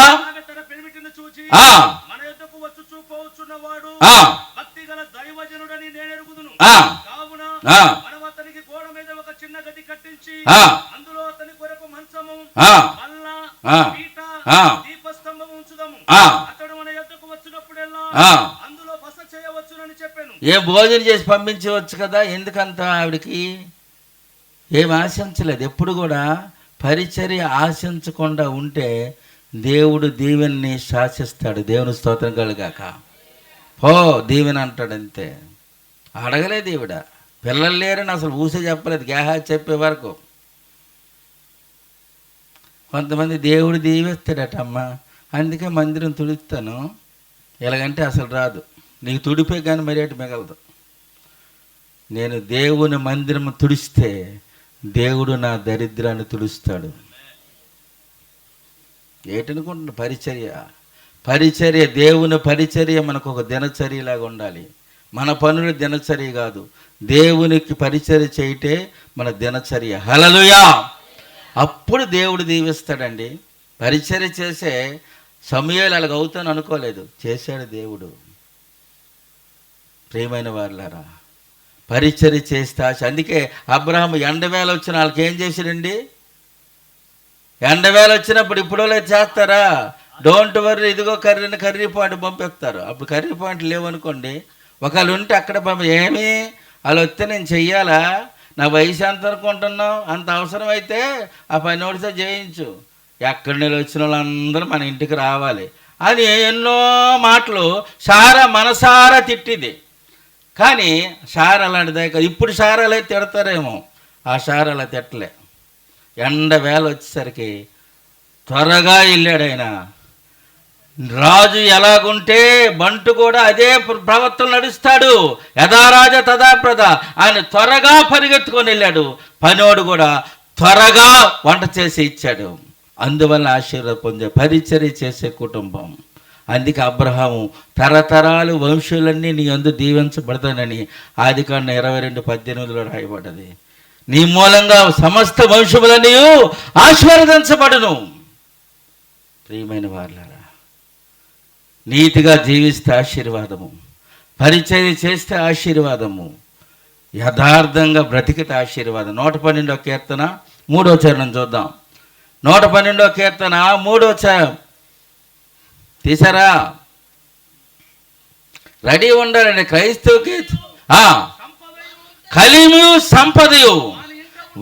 ఏ భోజనం చేసి పంపించవచ్చు కదా, ఎందుకంత ఆవిడికి ఏం ఆశించలేదు. ఎప్పుడు కూడా పరిచర్య ఆశించకుండా ఉంటే దేవుడు దీవెన్ని శాసిస్తాడు. దేవుని స్తోత్రం కలుగాక. పో దీవెన అంటాడు అంతే. అడగలేదు ఈవిడ. పిల్లలు లేరని అసలు ఊసే చెప్పలేదు గేహా చెప్పే వరకు. కొంతమంది దేవుడు దీవిస్తాడట, అమ్మ అందుకే మందిరం తుడుస్తాను, ఎలాగంటే అసలు రాదు, నీకు తుడిపే కానీ మరి అటు మిగలదు. నేను దేవుని మందిరం తుడిస్తే దేవుడు నా దరిద్రాన్ని తుడుస్తాడు. ఏటనుకుంటున్నా? పరిచర్య దేవుని పరిచర్య మనకు ఒక దినచర్యలాగా ఉండాలి. మన పనులు దినచర్య కాదు, దేవునికి పరిచర్య చేయటే మన దినచర్య. హల్లెలూయా. అప్పుడు దేవుడు దీవిస్తాడండి. పరిచర్య చేసే సమయాలు అలాగ అవుతాను అనుకోలేదు, చేశాడు దేవుడు. ప్రియమైన వారులారా, పరిచర్య చేస్తే ఆశ. అందుకే అబ్రహాము ఎండవేళ వచ్చిన వాళ్ళకి ఏం చేశాడండి? ఎండవేళ వచ్చినప్పుడు ఇప్పుడు చేస్తారా? డోంట్ వర్రీ, ఇదిగో కర్రీ పాయింట్ పంపిస్తారు. అప్పుడు కర్రీ పాయింట్ లేవనుకోండి, ఒకళ్ళు ఉంటే అక్కడ ఏమి వాళ్ళు వస్తే నేను చెయ్యాలా, నా వయసు ఎంత అనుకుంటున్నావు, అంత అవసరమైతే ఆ పని ఒకటితో చేయించు, ఎక్కడి నుంచి వచ్చిన వాళ్ళందరూ మన ఇంటికి రావాలి అని ఎన్నో మాటలు సారా మనసారా తిట్టింది. కానీ సార్ అలాంటిదే కాదు. ఇప్పుడు సారాలు అయితే తిడతారేమో, ఆ సార్ అలా తిట్టలే. ఎండవేళ వచ్చేసరికి త్వరగా వెళ్ళాడు ఆయన. రాజు ఎలాగుంటే బంటు కూడా అదే ప్రవర్తన నడుస్తాడు. యథారాజ తథాప్రద. ఆయన త్వరగా పరిగెత్తుకొని వెళ్ళాడు. పనివాడు కూడా త్వరగా వంట చేసి ఇచ్చాడు. అందువల్ల ఆశీర్వాదం పొందే పరిచర్య చేసే కుటుంబం. అందుకే అబ్రహాము తరతరాలు వంశులన్నీ నీ యందు దీవించబడతానని ఆదికాండం 22:18 రాయబడ్డది. నీ మూలంగా సమస్త వంశములన్నీ ఆశీర్వదించబడును. ప్రియమైన వారులారా, నీతిగా జీవిస్తే ఆశీర్వాదము, పరిచర్య చేస్తే ఆశీర్వాదము, యథార్థంగా బ్రతికితే ఆశీర్వాదం. 112వ కీర్తన 3వ చరణం చూద్దాం. 112వ కీర్తన 3వ చరణం తీసారా? రెడీ ఉండాలండి. క్రైస్తవుకి కలిమియు సంపదయు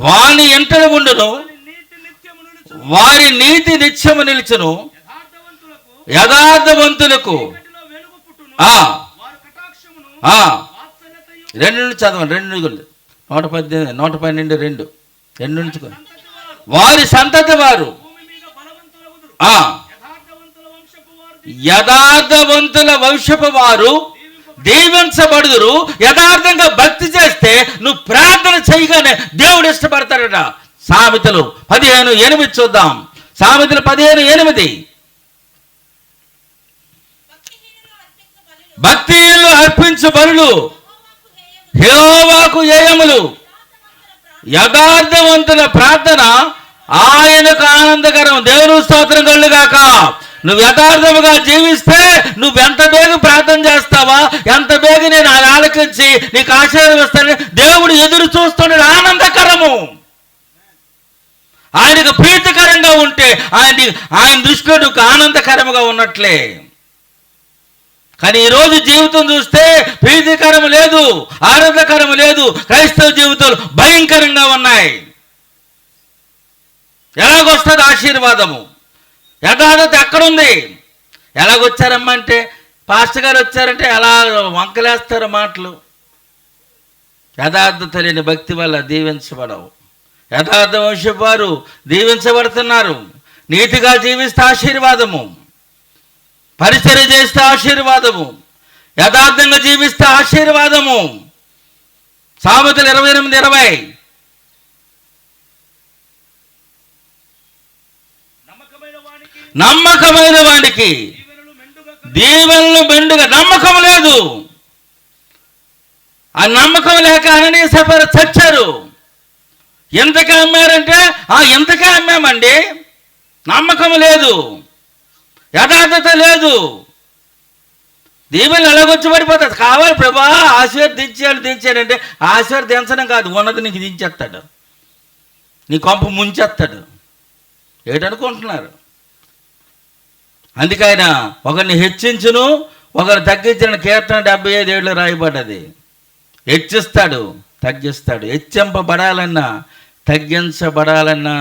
వాని ఎంటనే ఉండును, వారి నీతి నిత్యము నిలుచును, యథార్థవంతులకు 2 నుంచి చదవండి. 112 నుంచి వారి సంతతి వారు యథార్థవంతుల వంశపు వారు దీవించబడుదురు. యథార్థంగా భక్తి చేస్తే నువ్వు ప్రార్థన చేయగానే దేవుడు ఇష్టపడతాడట. సామెతలు 15:8 చూద్దాం. సామెతలు 15:8. భక్తిహీనులు అర్పించు బలులు యెహోవాకు హేయములు, యథార్థవంతుల ప్రార్థన ఆయనకు ఆనందకరం. దేవుని స్తోత్రం కలుగాక. నువ్వు యథార్థముగా జీవిస్తే నువ్వు ఎంత బేగ ప్రార్థన చేస్తావా, ఎంత బేగ నేను ఆలకించి నీకు ఆశీర్వాదం ఇస్తానని దేవుడు ఎదురు చూస్తున్నాడు. ఆనందకరము. ఆయనకు ప్రీతికరంగా ఉంటే ఆయన దృష్టిలో నువ్వు ఆనందకరముగా ఉన్నట్లే. కానీ ఈరోజు జీవితం చూస్తే ప్రీతికరము లేదు, ఆనందకరము లేదు. క్రైస్తవ జీవితాలు భయంకరంగా ఉన్నాయి. ఎలాగొస్తుంది ఆశీర్వాదము? యథార్థత ఎక్కడుంది? ఎలాగొచ్చారమ్మా అంటే, పాస్టర్ గారు వచ్చారంటే ఎలా వంకలేస్తారు మాటలు. యథార్థత లేని భక్తి వల్ల దీవించబడవు. యథార్థ వంశపు వారు దీవించబడుతున్నారు. నీతిగా జీవిస్తే ఆశీర్వాదము, పరిచర్య చేస్తే ఆశీర్వాదము, యథార్థంగా జీవిస్తే ఆశీర్వాదము. సామెతలు 28:20. నమ్మకమైన వాడికి దీవెనలు మెండుగా. నమ్మకం లేదు. ఆ నమ్మకం లేక అననీయ సఫీరా చచ్చారు. ఎంతగా అమ్మారంటే ఎంతగా అమ్మామండి. నమ్మకం లేదు, యథార్థత లేదు. దీవెనలు ఎలాగొచ్చి పడిపోతుంది. కావాలి ప్రభా దించాడంటే దించడం కాదు, ఉన్నది నీకు దించేస్తాడు, నీ కొంప ముంచేస్తాడు. ఏటనుకుంటున్నారు? అందుకే ఆయన ఒకరిని హెచ్చించును ఒకరు తగ్గించిన కీర్తన 75:7 రాయబడ్డది. హెచ్చిస్తాడు, తగ్గిస్తాడు. హెచ్చింపబడాలన్నా తగ్గించబడాలన్నా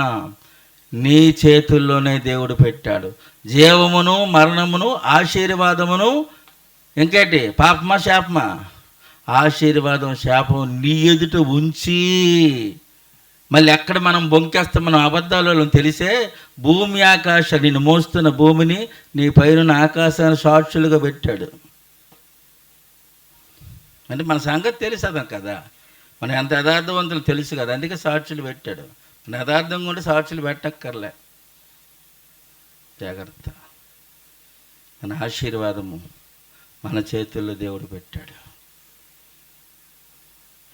నీ చేతుల్లోనే దేవుడు పెట్టాడు. జీవమును మరణమును ఆశీర్వాదమును ఇంకేంటి పాపమా శాపమా? ఆశీర్వాదం శాపం నీ ఎదుట ఉంచి మళ్ళీ ఎక్కడ మనం బొంకేస్తాం, మనం అబద్ధాలలో తెలిసే భూమి ఆకాశ నిన్ను మోస్తున్న భూమిని నీ పైన ఆకాశాన్ని సాక్షులుగా పెట్టాడు. అంటే మన సంగతి తెలుసదాం కదా, మనం ఎంత యథార్థవంతులు తెలుసు కదా, అందుకే సాక్షులు పెట్టాడు. మన యథార్థంగా ఉంటే సాక్షులు పెట్టక్కర్లే. జాగ్రత్త. మన ఆశీర్వాదము మన చేతుల్లో దేవుడు పెట్టాడు.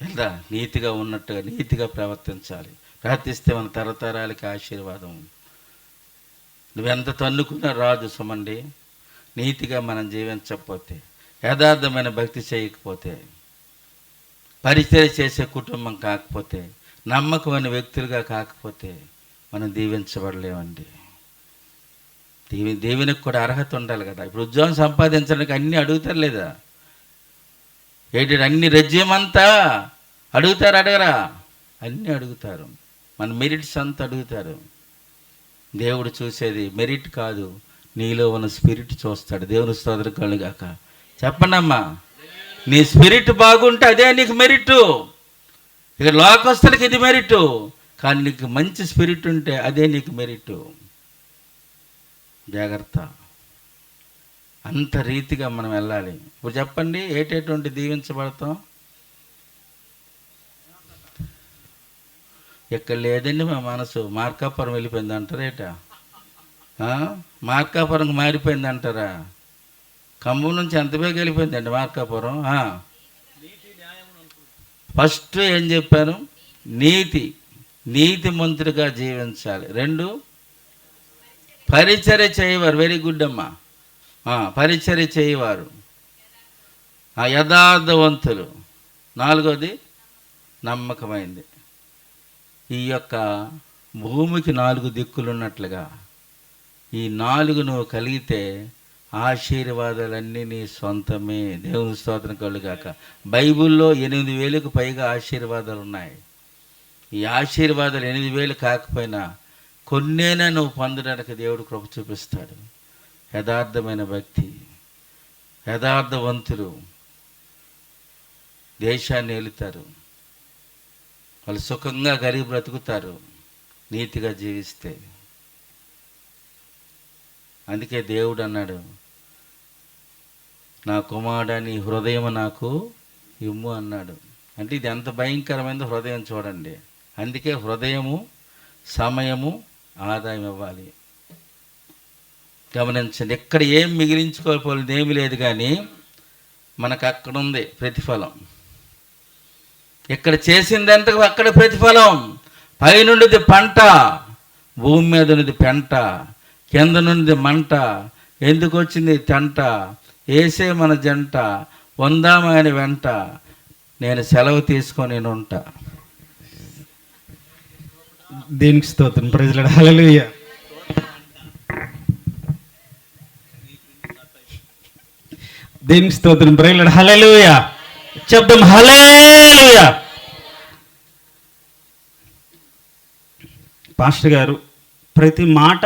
ఎలా నీతిగా ఉన్నట్టుగా నీతిగా ప్రవర్తించాలి. ప్రార్థిస్తే మన తరతరాలకి ఆశీర్వాదం. నువ్వెంత తన్నుకున్నా రాదు సుమండి. నీతిగా మనం జీవించకపోతే, యథార్థమైన భక్తి చేయకపోతే, పరిచయం చేసే కుటుంబం కాకపోతే, నమ్మకమైన వ్యక్తులుగా కాకపోతే మనం దీవించబడలేమండి. దేవునికి కూడా అర్హత ఉండాలి కదా. ఇప్పుడు ఉద్యోగం సంపాదించడానికి అన్నీ అడుగుతారు లేదా? ఏంటి అన్ని రెజ్యూమంతా అడగరా? అన్నీ అడుగుతారు. మన మెరిట్స్ అంతా అడుగుతారు. దేవుడు చూసేది మెరిట్ కాదు, నీలో ఉన్న స్పిరిట్ చూస్తాడు. దేవుని స్తోత్రం కలుగాక. చెప్పండమ్మా, నీ స్పిరిట్ బాగుంటే అదే నీకు మెరిట్. ఇక లోకస్తులకి ఇది మెరిట్, కానీ నీకు మంచి స్పిరిట్ ఉంటే అదే నీకు మెరిట్. జాగ్రత్త. అంత రీతిగా మనం వెళ్ళాలి. ఇప్పుడు చెప్పండి, ఏటేటువంటి దీవించబడతాం? ఎక్కడ లేదండి మా మనసు. మార్కాపురం వెళ్ళిపోయింది అంటారేట? మార్కాపురంకి మారిపోయింది అంటారా? ఖమ్మం నుంచి ఎంత బేగా వెళ్ళిపోయిందండి మార్కాపురం. ఫస్ట్ ఏం చెప్పాను? నీతి మంత్రిగా జీవించాలి. 2 పరిచర్య చేయవారు. వెరీ గుడ్ అమ్మా. పరిచర్య చేయవారు, యథార్థవంతులు. 4వది నమ్మకమైంది. ఈ యొక్క భూమికి 4 దిక్కులు ఉన్నట్లుగా ఈ 4 నువ్వు కలిగితే ఆశీర్వాదాలన్నీ నీ సొంతమే. దేవుని స్తోత్రం కలుగాక. బైబిల్లో 8,000కు పైగా ఆశీర్వాదాలు ఉన్నాయి. ఈ ఆశీర్వాదాలు 8,000 కాకపోయినా కొన్నేనా నువ్వు పొందడానికి దేవుడు కృప చూపిస్తాడు. యథార్థమైన భక్తి, యథార్థవంతులు దేశాన్ని ఏలుతారు. వాళ్ళు సుఖంగా గరీబ్ బ్రతుకుతారు నీతిగా జీవిస్తే. అందుకే దేవుడు అన్నాడు, నా కుమారుడా నీ హృదయం నాకు ఇమ్ము అన్నాడు. అంటే ఇది ఎంత భయంకరమైన హృదయం చూడండి. అందుకే హృదయము, సమయము, ఆదాయం ఇవ్వాలి. గమనించండి. ఎక్కడ ఏం మిగిలించుకోకపోలేదు ఏమీ లేదు, కానీ మనకు అక్కడ ఉంది ప్రతిఫలం. ఇక్కడ చేసిందంటే అక్కడ ప్రతిఫలం. పైనుండిది పంట, భూమి మీద ఉన్నది పెంట, కింద నుండి మంట. ఎందుకు వచ్చింది తంట? ఏసే మన జంట, వందామైన వెంట. నేను సెలవు తీసుకొని నేను ఉంటా.
దేనికి స్తోత్రం. Praise lord. హల్లెలూయా. దేనికి స్తోత్రం. Praise lord. హల్లెలూయా. శబ్దం హల్లెలూయా. పాస్టర్ గారు ప్రతి మాట